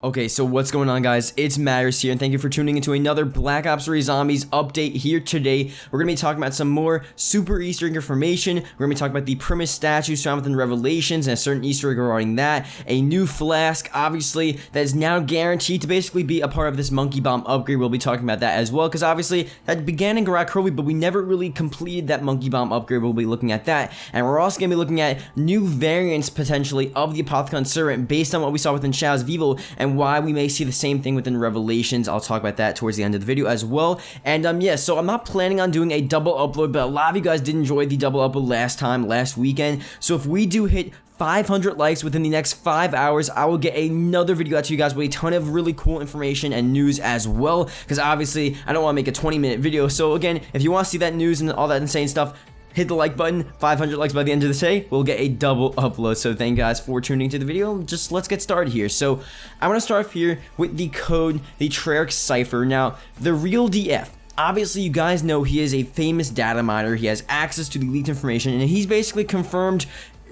Okay, so what's going on, guys? It's Matters here, and thank you for tuning into another Black Ops 3 Zombies update here today. We're going to be talking about some more super Easter egg information. We're going to be talking about the Primis statues found within Revelations and a certain Easter egg regarding that. A new flask, obviously, that is now guaranteed to basically be a part of this monkey bomb upgrade. We'll be talking about that as well, because obviously that began in Garage, but we never really completed that monkey bomb upgrade. We'll be looking at that, and we're also going to be looking at new variants, potentially, of the Apothicon Servant based on what we saw within Shadows of Evil, and why we may see the same thing within Revelations. I'll talk about that towards the end of the video as well. And yeah, so I'm not planning on doing a double upload, but a lot of you guys did enjoy the double upload last weekend. So if we do hit 500 likes within the next 5 hours, I will get another video out to you guys with a ton of really cool information and news as well, because obviously I don't want to make a 20-minute video. So again, if you want to see that news and all that insane stuff, hit the like button. 500 likes by the end of the day, we'll get a double upload. So thank you guys for tuning to the video. Just let's get started here. So I want to start off here with the code, the Treyarch Cipher. Now, the real DF. Obviously, you guys know he is a famous data miner. He has access to the leaked information, and he's basically confirmed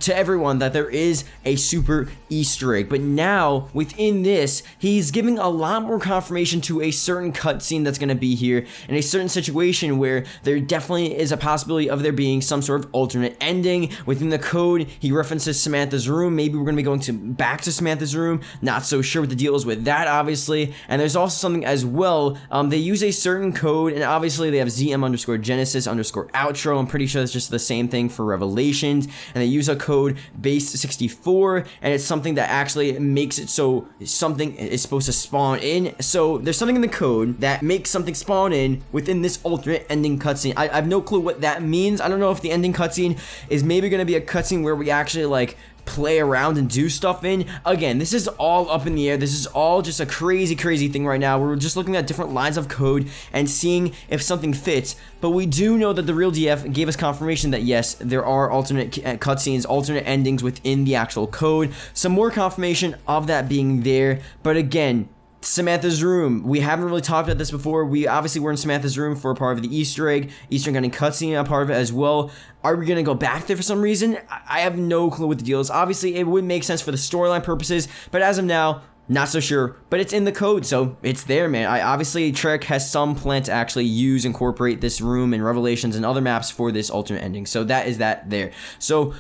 to everyone that there is a super Easter egg. But now, within this, he's giving a lot more confirmation to a certain cutscene that's going to be here, in a certain situation where there definitely is a possibility of there being some sort of alternate ending. Within the code, he references Samantha's room. Maybe we're going to be going back to Samantha's room. Not so sure what the deal is with that, obviously. And there's also something as well. They use a certain code, and obviously they have ZM_Genesis_outro. I'm pretty sure it's just the same thing for Revelations. And they use a code base 64, and it's something that actually makes it so something is supposed to spawn in. So there's something in the code that makes something spawn in within this alternate ending cutscene. I have no clue what that means. I don't know if the ending cutscene is maybe going to be a cutscene where we actually like play around and do stuff in. Again, this is all up in the air. This is all just a crazy thing right now. We're just looking at different lines of code and seeing if something fits. But we do know that the real DF gave us confirmation that yes, there are alternate cutscenes, alternate endings within the actual code. Some more confirmation of that being there. But again, Samantha's room. We haven't really talked about this before. We obviously were in Samantha's room for a part of the Easter egg getting cutscene, a part of it as well. Are we going to go back there for some reason? I have no clue what the deal is. Obviously, it would make sense for the storyline purposes, but as of now, not so sure. But it's in the code, so it's there, man. Obviously, Treyarch has some plan to actually incorporate this room and Revelations and other maps for this alternate ending. So that is that there. So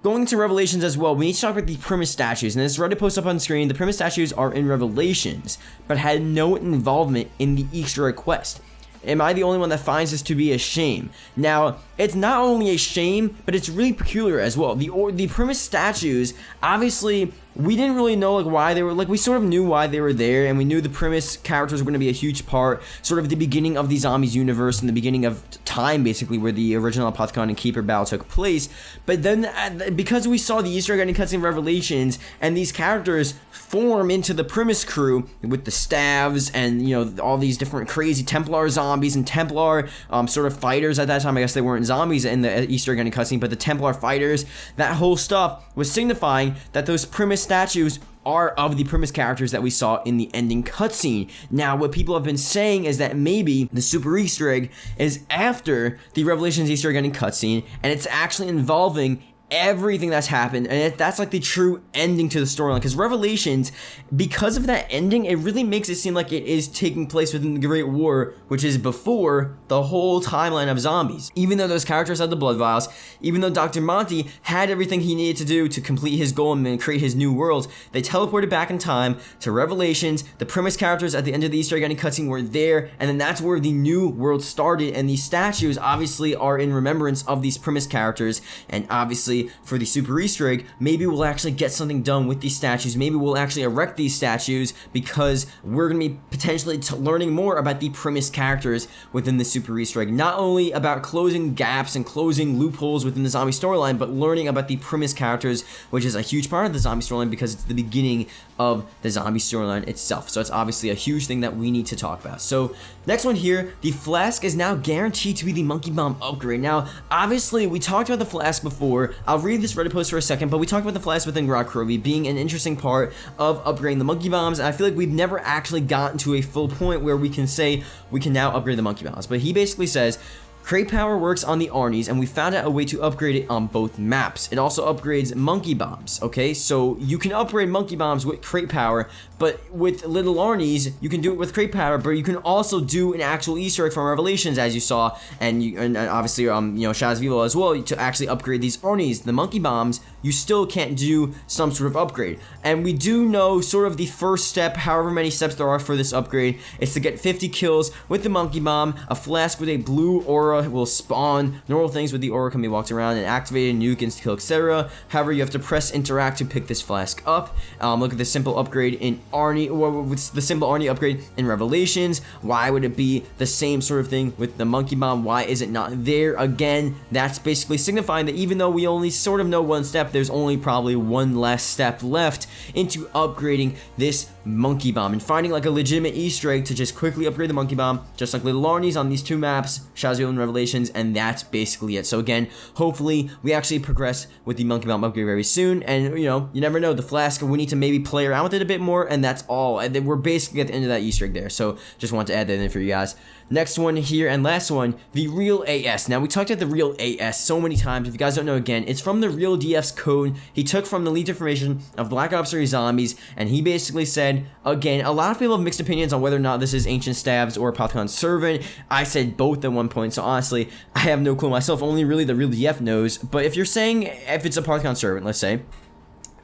going to Revelations as well, we need to talk about the Primis statues, and this is already posted up on screen. The Primis statues are in Revelations, but had no involvement in the Easter egg quest. Am I the only one that finds this to be a shame? Now, it's not only a shame, but it's really peculiar as well. The Primis statues, obviously, we didn't really know like why they were, like we sort of knew why they were there, and we knew the Primis characters were going to be a huge part, sort of the beginning of the Zombies universe and the beginning of time, basically, where the original Apothicon and Keeper battle took place. But then, because we saw the Easter egg ending cutscene Revelations, and these characters form into the Primis crew with the staves and, you know, all these different crazy Templar zombies and Templar sort of fighters at that time. I guess they weren't zombies in the Easter egg ending cutscene, but the Templar fighters, that whole stuff was signifying that those Primis statues are of the Primis characters that we saw in the ending cutscene. Now, what people have been saying is that maybe the super Easter egg is after the Revelations Easter egg ending cutscene, and it's actually involving everything that's happened, and that's like the true ending to the storyline. Because Revelations, because of that ending, it really makes it seem like it is taking place within the Great War, which is before the whole timeline of zombies. Even though those characters had the blood vials, even though Dr. Monty had everything he needed to do to complete his goal and create his new world, they teleported back in time to Revelations. The Primis characters at the end of the Easter egg ending cutscene were there, and then that's where the new world started. And these statues obviously are in remembrance of these Primis characters, and obviously for the super Easter egg, maybe we'll actually get something done with these statues. Maybe we'll actually erect these statues, because we're going to be potentially learning more about the Primis characters within the super Easter egg. Not only about closing gaps and closing loopholes within the zombie storyline, but learning about the Primis characters, which is a huge part of the zombie storyline because it's the beginning of the zombie storyline itself. So it's obviously a huge thing that we need to talk about. So next one here, the flask is now guaranteed to be the monkey bomb upgrade. Now, obviously, we talked about the flask before. I'll read this Reddit post for a second, but we talked about the flask within Garage being an interesting part of upgrading the monkey bombs, and I feel like we've never actually gotten to a full point where we can say we can now upgrade the monkey bombs. But he basically says, Crate power works on the Arnie's, and we found out a way to upgrade it on both maps. It also upgrades monkey bombs, okay? So you can upgrade monkey bombs with crate power, but with little Arnie's, you can do it with crate power, but you can also do an actual Easter egg from Revelations, as you saw, and obviously, Shadows of Evil as well, to actually upgrade these Arnie's. The monkey bombs, you still can't do some sort of upgrade. And we do know sort of the first step, however many steps there are for this upgrade, is to get 50 kills with the monkey bomb. A flask with a blue aura will spawn. Normal things with the aura can be walked around and activated, nuke, insta kill, etc. However, you have to press interact to pick this flask up. Look at the simple upgrade in Arnie, or with the simple Arnie upgrade in Revelations. Why would it be the same sort of thing with the monkey bomb? Why is it not there? Again, that's basically signifying that even though we only sort of know one step, there's only probably one last step left into upgrading this monkey bomb and finding like a legitimate Easter egg to just quickly upgrade the monkey bomb, just like little Arnie's on these two maps, Shadows of Evil and Revelations, and that's basically it. So again, hopefully we actually progress with the monkey bomb upgrade very soon, and you never know, the flask, we need to maybe play around with it a bit more, and that's all. And then we're basically at the end of that Easter egg there, so just want to add that in for you guys. Next one here, and last one, the Real AS. Now, we talked about the Real AS so many times. If you guys don't know, again, it's from the Real DF's code. He took from the leaked information of Black Ops 3 Zombies, and he basically said, again, a lot of people have mixed opinions on whether or not this is Ancient Stabs or Apothicon Servant. I said both at one point, so honestly, I have no clue myself. Only really the Real DF knows. But if you're saying if it's Apothicon Servant, let's say,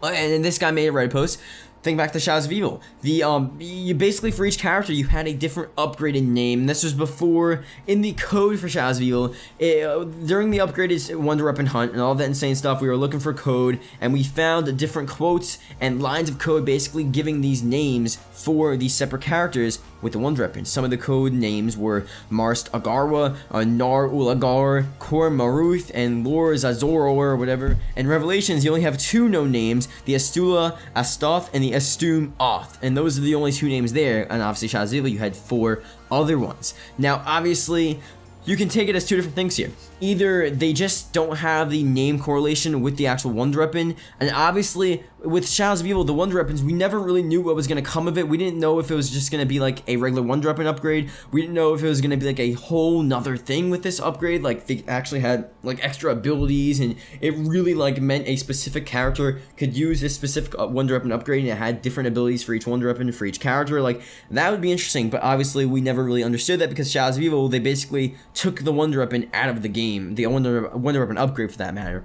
and this guy made a Reddit post, think back to Shadows of Evil. You basically, for each character, you had a different upgraded name. This was before, in the code for Shadows of Evil, during the upgraded Wonder Weapon Hunt and all that insane stuff, we were looking for code, and we found different quotes and lines of code basically giving these names for these separate characters with the Wonder Weapon. Some of the code names were Marst Agarwa, Nar Ulagar, Kor Maruth, and Lor Zazor or whatever. In Revelations, you only have two known names, the Astula Astoth and the Astum Oth, and those are the only two names there. And obviously Shadows of Evil, you had 4 other ones. Now obviously you can take it as two different things here. Either they just don't have the name correlation with the actual Wonder Weapon, and obviously with Shadows of Evil, the Wonder Weapons, we never really knew what was going to come of it. We didn't know if it was just going to be like a regular Wonder Weapon upgrade. We didn't know if it was going to be like a whole nother thing with this upgrade, like they actually had like extra abilities, and it really like meant a specific character could use this specific Wonder Weapon upgrade, and it had different abilities for each Wonder Weapon for each character. Like, that would be interesting, but obviously we never really understood that because Shadows of Evil, they basically took the Wonder Weapon out of the game, the Wonder Weapon upgrade for that matter.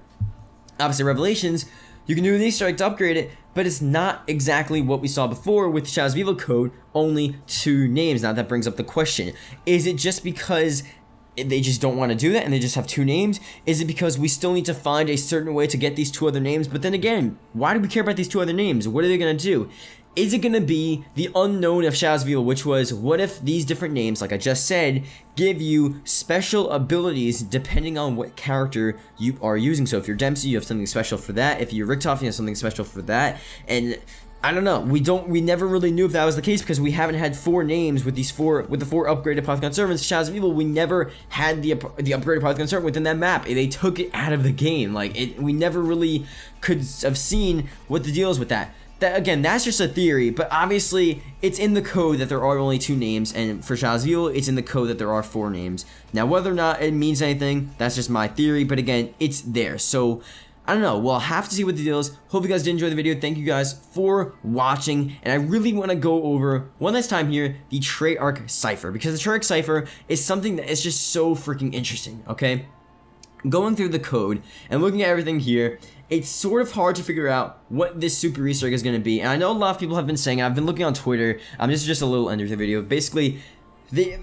Obviously Revelations, you can do an Easter egg to upgrade it, but it's not exactly what we saw before with Shadows of Evil code, only 2 names. Now that brings up the question, is it just because they just don't want to do that and they just have 2 names? Is it because we still need to find a certain way to get these 2 other names? But then again, why do we care about these 2 other names? What are they going to do? Is it going to be the unknown of Shadows of Evil, which was, what if these different names, like I just said, give you special abilities depending on what character you are using? So if you're Dempsey, you have something special for that. If you're Richtofen, you have something special for that. And I don't know. We never really knew if that was the case because we haven't had 4 names with the 4 upgraded Apothicon Servants. Shadows of Evil, we never had the upgraded Apothicon Servant within that map. They took it out of the game. Like, we never really could have seen what the deal is with that. Again, that's just a theory, but obviously it's in the code that there are only 2 names, and for Shadows of Evil, it's in the code that there are 4 names. Now, whether or not it means anything, that's just my theory, but again, it's there. So, I don't know. We'll have to see what the deal is. Hope you guys did enjoy the video. Thank you guys for watching, and I really want to go over, one last time here, the Treyarch Cypher, because the Treyarch Cypher is something that is just so freaking interesting, okay? Going through the code and looking at everything here, it's sort of hard to figure out what this super Easter egg is going to be. And I know a lot of people have been saying, I've been looking on Twitter, this is just a little end of the video. Basically, they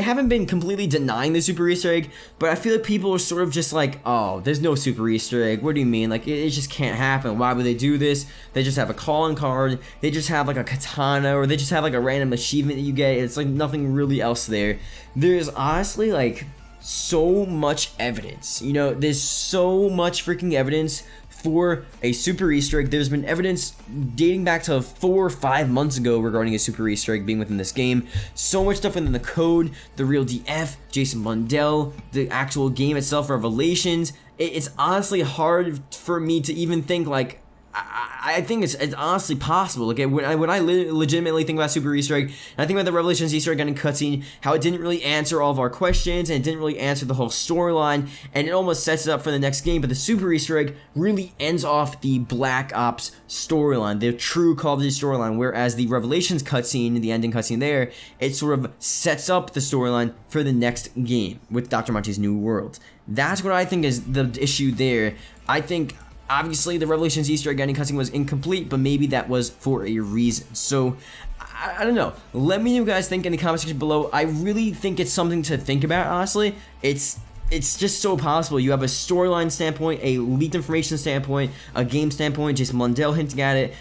haven't been completely denying the super Easter egg, but I feel like people are sort of just like, oh, there's no super Easter egg. What do you mean? Like, it just can't happen. Why would they do this? They just have a calling card. They just have like a katana, or they just have like a random achievement that you get. It's like nothing really else there. There's honestly like so much evidence, there's so much freaking evidence for a super Easter egg. There's been evidence dating back to 4 or 5 months ago regarding a super Easter egg being within this game. So much stuff within the code, the real DF, Jason Mundell, the actual game itself, Revelations. It's honestly hard for me to even think like, I think it's honestly possible. Like when I legitimately think about Super Easter Egg, and I think about the Revelations Easter egg ending cutscene, how it didn't really answer all of our questions, and it didn't really answer the whole storyline, and it almost sets it up for the next game. But the Super Easter egg really ends off the Black Ops storyline, the true Call of Duty storyline, whereas the Revelations cutscene, the ending cutscene there, it sort of sets up the storyline for the next game with Dr. Monte's New World. That's what I think is the issue there. I think obviously the Revelations Easter egg ending cutscene was incomplete, but maybe that was for a reason. So I don't know. Let me know what you guys think in the comment section below. I really think it's something to think about, honestly. It's just so possible. You have a storyline standpoint, a leaked information standpoint, a game standpoint, Jason Blundell hinting at it.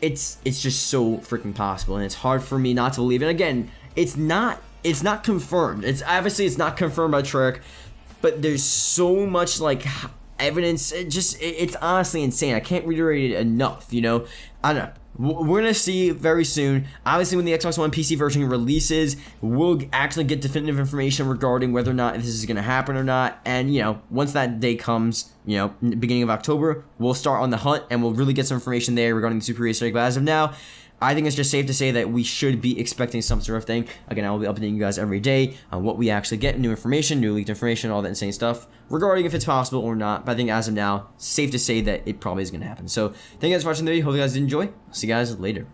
It's just so freaking possible, and it's hard for me not to believe it. Again, it's not confirmed. It's obviously not confirmed by Treyarch, but there's so much like evidence. It's honestly insane. I can't reiterate it enough, you know. I don't know. We're gonna see very soon. Obviously, when the Xbox One PC version releases, we'll actually get definitive information regarding whether or not this is gonna happen or not. And you know, once that day comes, you know, beginning of October, we'll start on the hunt and we'll really get some information there regarding the Super Easter egg. But as of now, I think it's just safe to say that we should be expecting some sort of thing. Again, I will be updating you guys every day on what we actually get, new information, new leaked information, all that insane stuff regarding if it's possible or not. But I think as of now, safe to say that it probably is going to happen. So thank you guys for watching the video. Hope you guys did enjoy. I'll see you guys later.